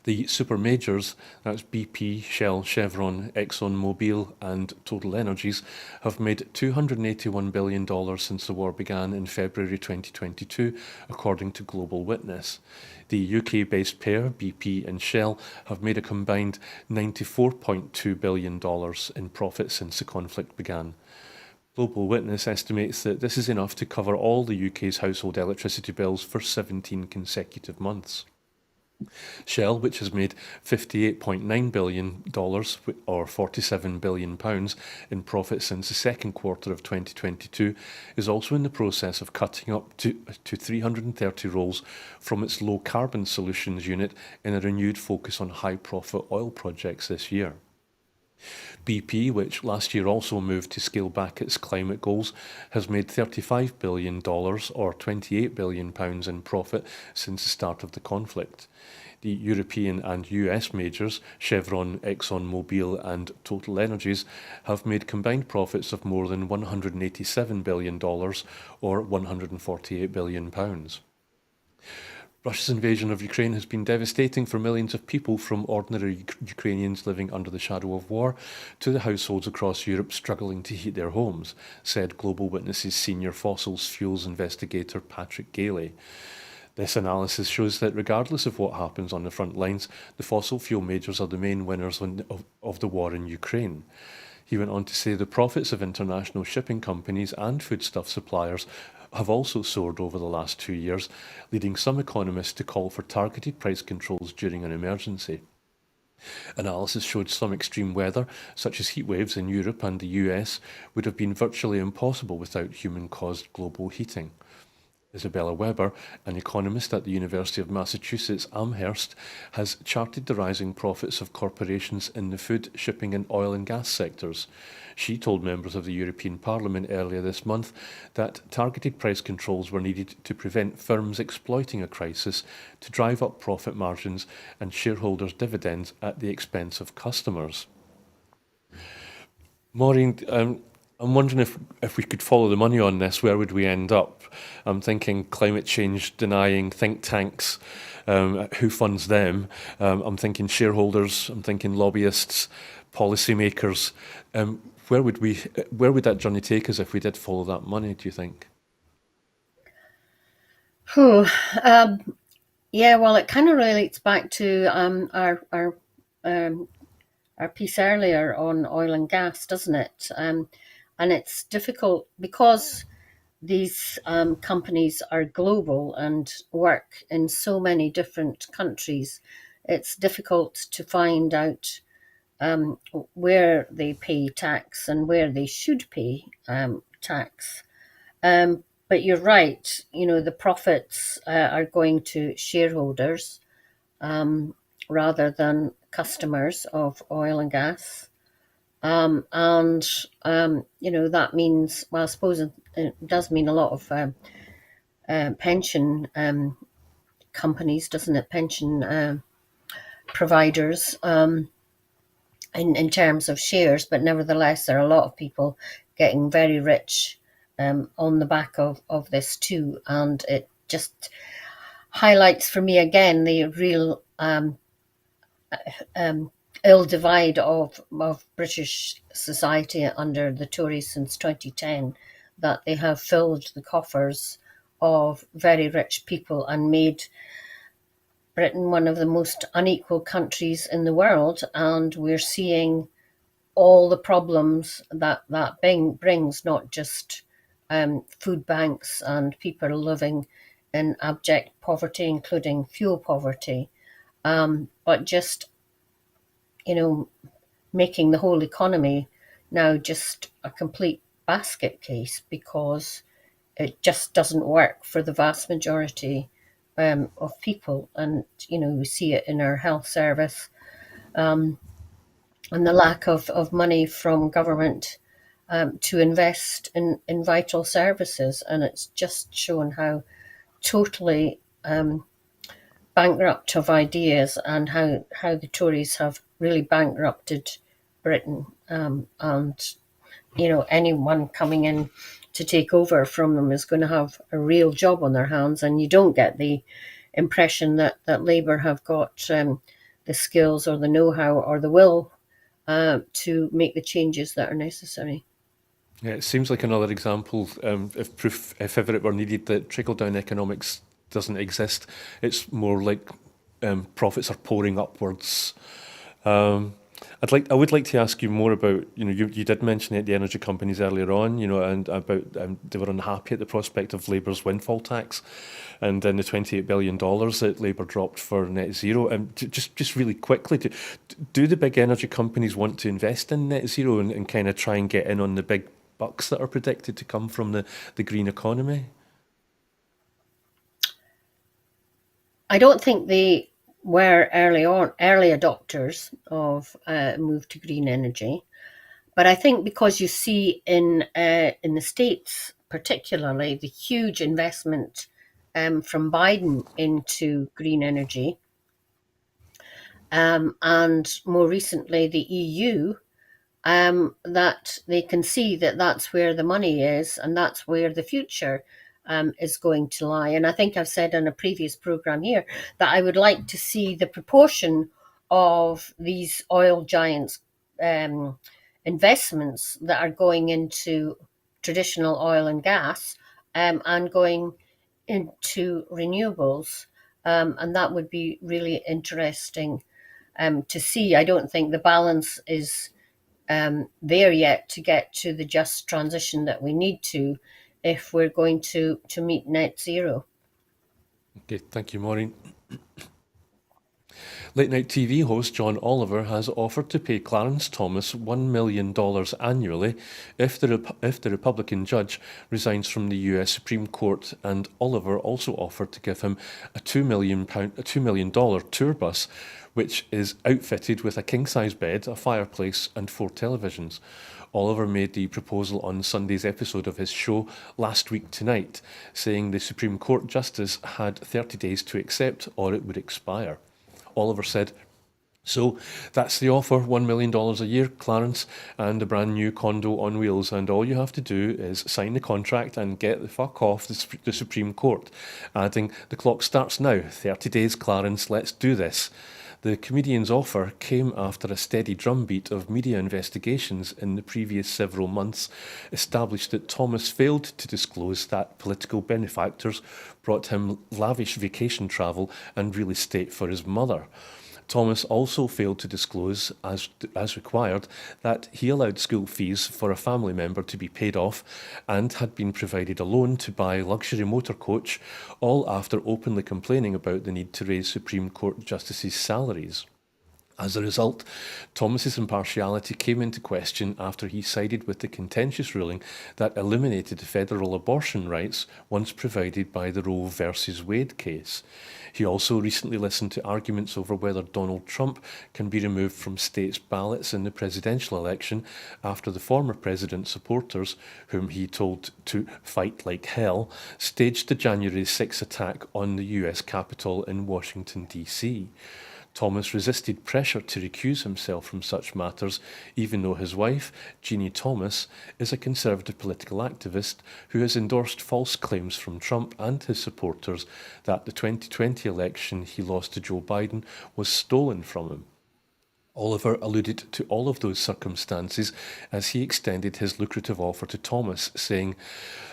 The super majors, that's BP, Shell, Chevron, ExxonMobil and Total Energies, have made $281 billion since the war began in February 2022, according to Global Witness. The UK-based pair, BP and Shell, have made a combined $94.2 billion in profit since the conflict began. Global Witness estimates that this is enough to cover all the UK's household electricity bills for 17 consecutive months. Shell, which has made $58.9 billion or £47 billion in profit since the second quarter of 2022, is also in the process of cutting up to 330 roles from its low carbon solutions unit in a renewed focus on high profit oil projects this year. BP, which last year also moved to scale back its climate goals, has made $35 billion or £28 billion in profit since the start of the conflict. The European and US majors, Chevron, ExxonMobil and Total Energies, have made combined profits of more than $187 billion or £148 billion. Russia's invasion of Ukraine has been devastating for millions of people, from ordinary Ukrainians living under the shadow of war to the households across Europe struggling to heat their homes, said Global Witness's senior fossil fuels investigator Patrick Gailey. This analysis shows that regardless of what happens on the front lines, the fossil fuel majors are the main winners of the war in Ukraine. He went on to say the profits of international shipping companies and foodstuff suppliers have also soared over the last 2 years, leading some economists to call for targeted price controls during an emergency. Analysis showed some extreme weather, such as heat waves in Europe and the US, would have been virtually impossible without human-caused global heating. Isabella Weber, an economist at the University of Massachusetts Amherst, has charted the rising profits of corporations in the food, shipping and oil and gas sectors. She told members of the European Parliament earlier this month that targeted price controls were needed to prevent firms exploiting a crisis to drive up profit margins and shareholders' dividends at the expense of customers. Maureen, I'm wondering if we could follow the money on this, where would we end up? I'm thinking climate change denying think tanks, who funds them? I'm thinking shareholders, I'm thinking lobbyists, policymakers. Where would that journey take us if we did follow that money, do you think? Whew. Yeah, well, it kind of relates back to um, our piece earlier on oil and gas, doesn't it? And it's difficult because these companies are global and work in so many different countries. It's difficult to find out where they pay tax and where they should pay tax. But you're right, the profits are going to shareholders rather than customers of oil and gas. And that means, well, I suppose it does mean a lot of pension companies, doesn't it? Pension providers in terms of shares, but nevertheless, there are a lot of people getting very rich on the back of this too. And it just highlights for me again the real ill divide of British society under the Tories since 2010, that they have filled the coffers of very rich people and made Britain one of the most unequal countries in the world. And we're seeing all the problems that brings, not just food banks and people living in abject poverty, including fuel poverty, but just making the whole economy now just a complete basket case, because it just doesn't work for the vast majority of people. And we see it in our health service, and the lack of money from government to invest in vital services. And it's just shown how totally bankrupt of ideas, and how the Tories have really bankrupted Britain. And anyone coming in to take over from them is going to have a real job on their hands. And you don't get the impression that Labour have got the skills or the know-how or the will to make the changes that are necessary. Yeah, it seems like another example, if proof, if ever it were needed, that trickle-down economics doesn't exist. It's more like profits are pouring upwards. Um, I would like to ask you more about, you did mention it, the energy companies earlier on, and about they were unhappy at the prospect of Labour's windfall tax, and then the $28 billion that Labour dropped for net zero. And just really quickly, do the big energy companies want to invest in net zero and kind of try and get in on the big bucks that are predicted to come from the green economy? I don't think they were early adopters of move to green energy, but I think because you see in the States particularly the huge investment from Biden into green energy, and more recently the EU, that they can see that that's where the money is and that's where the future is going to lie. And I think I've said on a previous program here that I would like to see the proportion of these oil giants' investments that are going into traditional oil and gas, and going into renewables. And that would be really interesting to see. I don't think the balance is there yet to get to the just transition that we need to, if we're going to meet net zero. Okay, thank you, Maureen. Late night TV host John Oliver has offered to pay Clarence Thomas $1 million annually if the Republican judge resigns from the US Supreme Court, and Oliver also offered to give him a $2 million tour bus, which is outfitted with a king-size bed, a fireplace, and 4 televisions. Oliver made the proposal on Sunday's episode of his show Last Week Tonight, saying the Supreme Court justice had 30 days to accept or it would expire. Oliver said, "So that's the offer, $1 million a year, Clarence, and a brand new condo on wheels, and all you have to do is sign the contract and get the fuck off the Supreme Court," adding, "The clock starts now, 30 days, Clarence, let's do this." The comedian's offer came after a steady drumbeat of media investigations in the previous several months established that Thomas failed to disclose that political benefactors brought him lavish vacation travel and real estate for his mother. Thomas also failed to disclose, as required, that he allowed school fees for a family member to be paid off and had been provided a loan to buy a luxury motor coach, all after openly complaining about the need to raise Supreme Court justices' salaries. As a result, Thomas's impartiality came into question after he sided with the contentious ruling that eliminated federal abortion rights once provided by the Roe versus Wade case. He also recently listened to arguments over whether Donald Trump can be removed from states' ballots in the presidential election after the former president's supporters, whom he told to fight like hell, staged the January 6 attack on the US Capitol in Washington, D.C. Thomas resisted pressure to recuse himself from such matters, even though his wife, Jeannie Thomas, is a conservative political activist who has endorsed false claims from Trump and his supporters that the 2020 election he lost to Joe Biden was stolen from him. Oliver alluded to all of those circumstances as he extended his lucrative offer to Thomas, saying,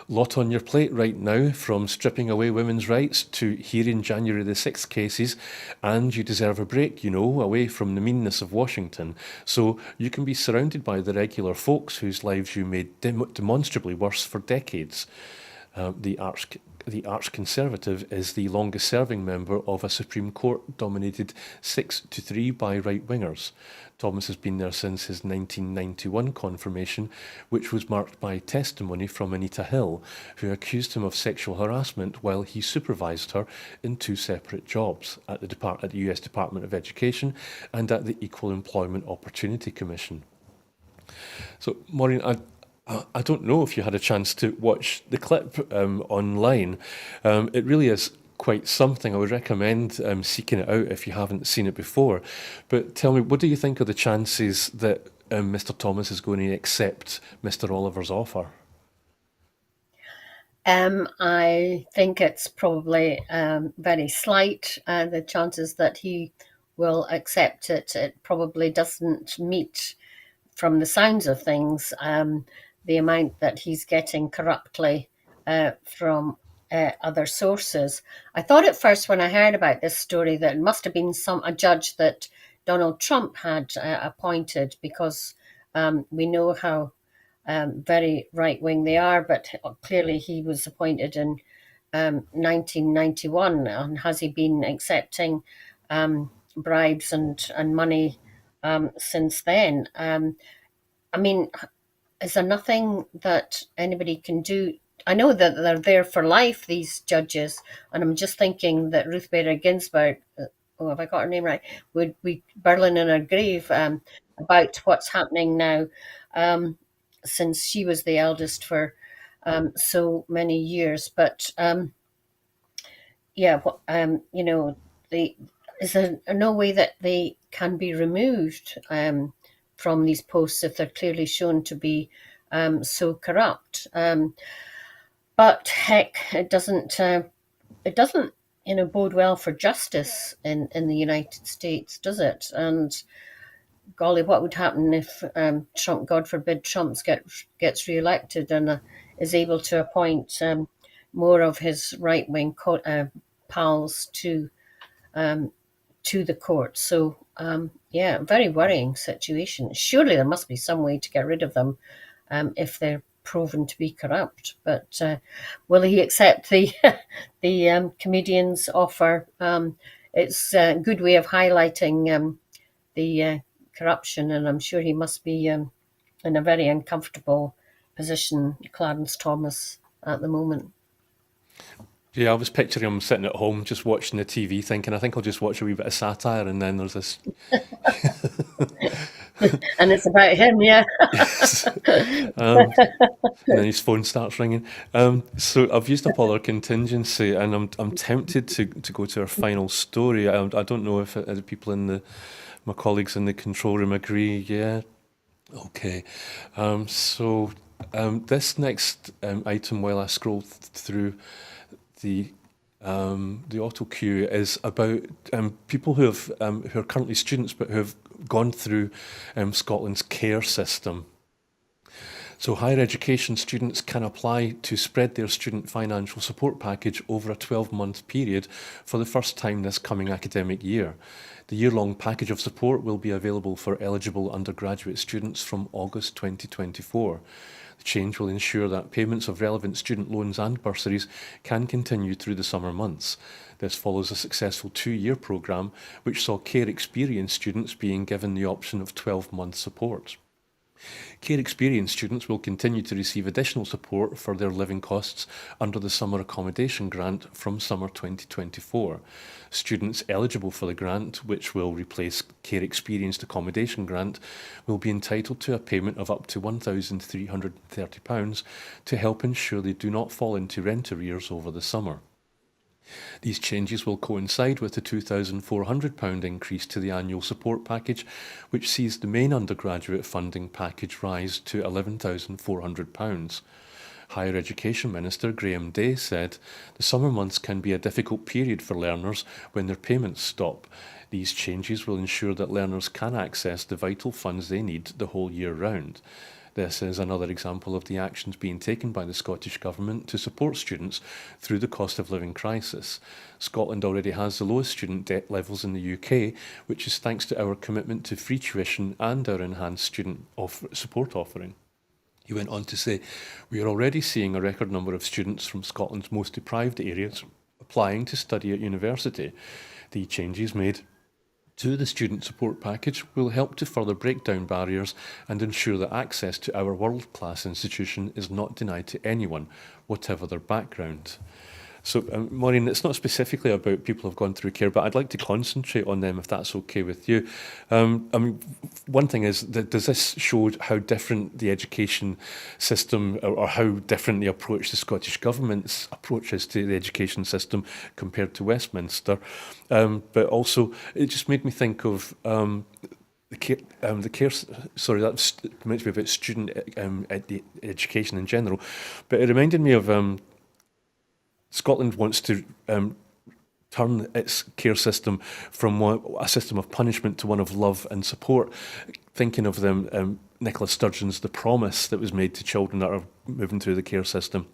"Lot on your plate right now, from stripping away women's rights to hearing January the 6th cases, and you deserve a break, away from the meanness of Washington, so you can be surrounded by the regular folks whose lives you made demonstrably worse for decades." The arch conservative is the longest serving member of a Supreme Court dominated 6-3 by right wingers. Thomas has been there since his 1991 confirmation, which was marked by testimony from Anita Hill, who accused him of sexual harassment while he supervised her in 2 separate jobs at the US Department of Education and at the Equal Employment Opportunity Commission. So, Maureen, I don't know if you had a chance to watch the clip online. It really is quite something. I would recommend seeking it out if you haven't seen it before. But tell me, what do you think are the chances that Mr. Thomas is going to accept Mr. Oliver's offer? I think it's probably very slight, the chances that he will accept it. It probably doesn't meet, from the sounds of things, the amount that he's getting corruptly from other sources. I thought at first when I heard about this story that it must have been a judge that Donald Trump had appointed, because we know how very right-wing they are, but clearly he was appointed in 1991, and has he been accepting bribes and money since then? I mean, is there nothing that anybody can do? I know that they're there for life, these judges, and I'm just thinking that Ruth Bader Ginsburg, oh, have I got her name right, would be burling in her grave about what's happening now, since she was the eldest for so many years. But yeah, is there no way that they can be removed from these posts if they're clearly shown to be so corrupt? But heck, it doesn't bode well for justice in the United States, does it? And golly, what would happen if Trump, God forbid, Trump gets re-elected and is able to appoint more of his right-wing pals to the court? So yeah, very worrying situation. Surely there must be some way to get rid of them if they're proven to be corrupt. But will he accept the comedian's offer? it's a good way of highlighting the corruption, and I'm sure he must be in a very uncomfortable position, Clarence Thomas, at the moment. Yeah, I was picturing him sitting at home just watching the TV thinking, I think I'll just watch a wee bit of satire, and then there's this. And it's about him, yeah. Yes. And then his phone starts ringing. So I've used up all our contingency, and I'm tempted to go to our final story. I don't know if the people in my colleagues in the control room agree. Yeah. Okay. This next item, while I scroll through the the auto queue, is about people who are currently students but who have gone through Scotland's care system. So higher education students can apply to spread their student financial support package over a 12-month period for the first time this coming academic year. The year-long package of support will be available for eligible undergraduate students from August 2024. The change will ensure that payments of relevant student loans and bursaries can continue through the summer months. This follows a successful 2-year programme which saw care experience students being given the option of 12-month support. Care experience students will continue to receive additional support for their living costs under the Summer Accommodation Grant from summer 2024. Students eligible for the grant, which will replace Care Experienced Accommodation Grant, will be entitled to a payment of up to £1,330 to help ensure they do not fall into rent arrears over the summer. These changes will coincide with the £2,400 increase to the annual support package, which sees the main undergraduate funding package rise to £11,400. Higher Education Minister Graham Day said, "The summer months can be a difficult period for learners when their payments stop. These changes will ensure that learners can access the vital funds they need the whole year round." This is another example of the actions being taken by the Scottish Government to support students through the cost of living crisis. Scotland already has the lowest student debt levels in the UK, which is thanks to our commitment to free tuition and our enhanced student support offering. He went on to say, "We are already seeing a record number of students from Scotland's most deprived areas applying to study at university. The changes made to the student support package will help to further break down barriers and ensure that access to our world-class institution is not denied to anyone, whatever their background." So, Maureen, it's not specifically about people who've gone through care, but I'd like to concentrate on them if that's okay with you. One thing is, that does this show how different the education system, or how different the approach the Scottish Government's approach is to the education system compared to Westminster? But also, it just made me think of the care. Sorry, that's meant to be about student education in general, but it reminded me of Scotland wants to turn its care system from a system of punishment to one of love and support. Thinking of them, Nicola Sturgeon's The Promise that was made to children that are moving through the care system.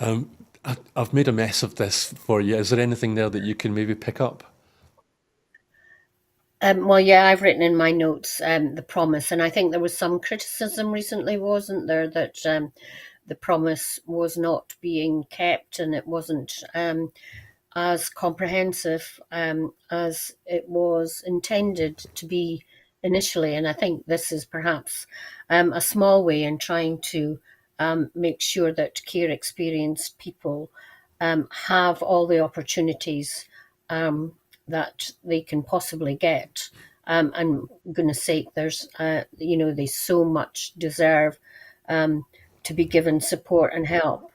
I've made a mess of this for you. Is there anything there that you can maybe pick up? Well, yeah, I've written in my notes the promise, and I think there was some criticism recently, wasn't there, that the promise was not being kept and it wasn't as comprehensive as it was intended to be initially. And I think this is perhaps a small way in trying to make sure that care experienced people have all the opportunities that they can possibly get. And goodness sake, there's, they so much deserve to be given support and help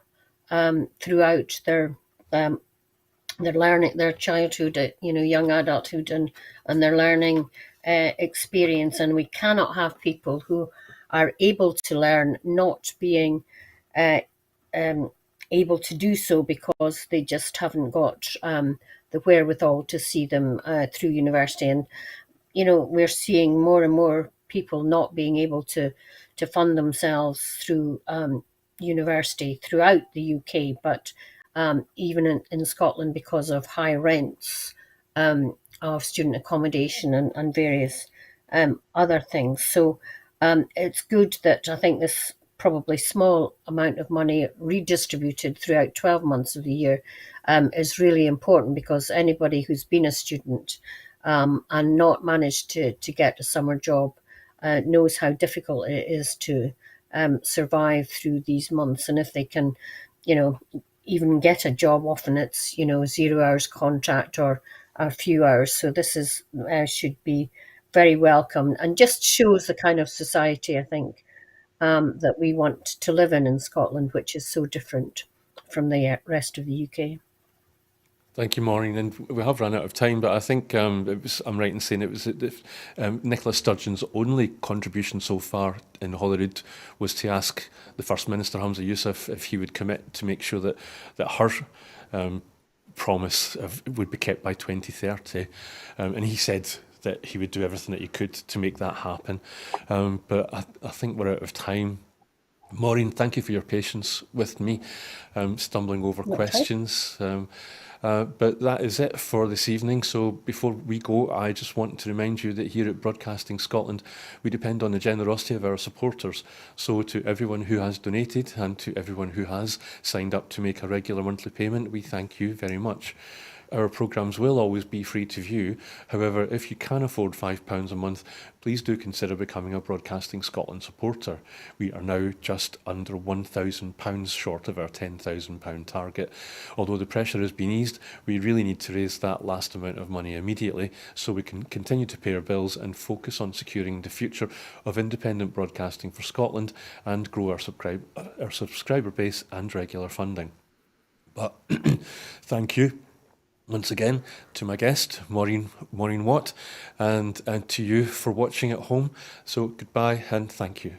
throughout their learning, their childhood, young adulthood, and their learning experience. And we cannot have people who are able to learn not being able to do so because they just haven't got the wherewithal to see them through university. And we're seeing more and more people not being able to fund themselves through university throughout the UK, but even in Scotland, because of high rents of student accommodation and various other things. So it's good that I think this probably small amount of money redistributed throughout 12 months of the year is really important, because anybody who's been a student and not managed to get a summer job knows how difficult it is to survive through these months. And if they can, even get a job, often it's, 0 hours contract or a few hours. So this is should be very welcome, and just shows the kind of society, I think, that we want to live in Scotland, which is so different from the rest of the UK. Thank you, Maureen. And we have run out of time, but I think I'm right in saying it was Nicola Sturgeon's only contribution so far in Holyrood was to ask the First Minister, Hamza Yousaf, if he would commit to make sure that her promise would be kept by 2030. And he said that he would do everything that he could to make that happen. But I think we're out of time. Maureen, thank you for your patience with me, stumbling over questions. But that is it for this evening. So before we go, I just want to remind you that here at Broadcasting Scotland, we depend on the generosity of our supporters. So to everyone who has donated and to everyone who has signed up to make a regular monthly payment, we thank you very much. Our programmes will always be free to view. However, if you can afford £5 a month, please do consider becoming a Broadcasting Scotland supporter. We are now just under £1,000 short of our £10,000 target. Although the pressure has been eased, we really need to raise that last amount of money immediately so we can continue to pay our bills and focus on securing the future of independent broadcasting for Scotland and grow our subscriber base and regular funding. But thank you once again to my guest, Maureen Watt, and to you for watching at home. So goodbye and thank you.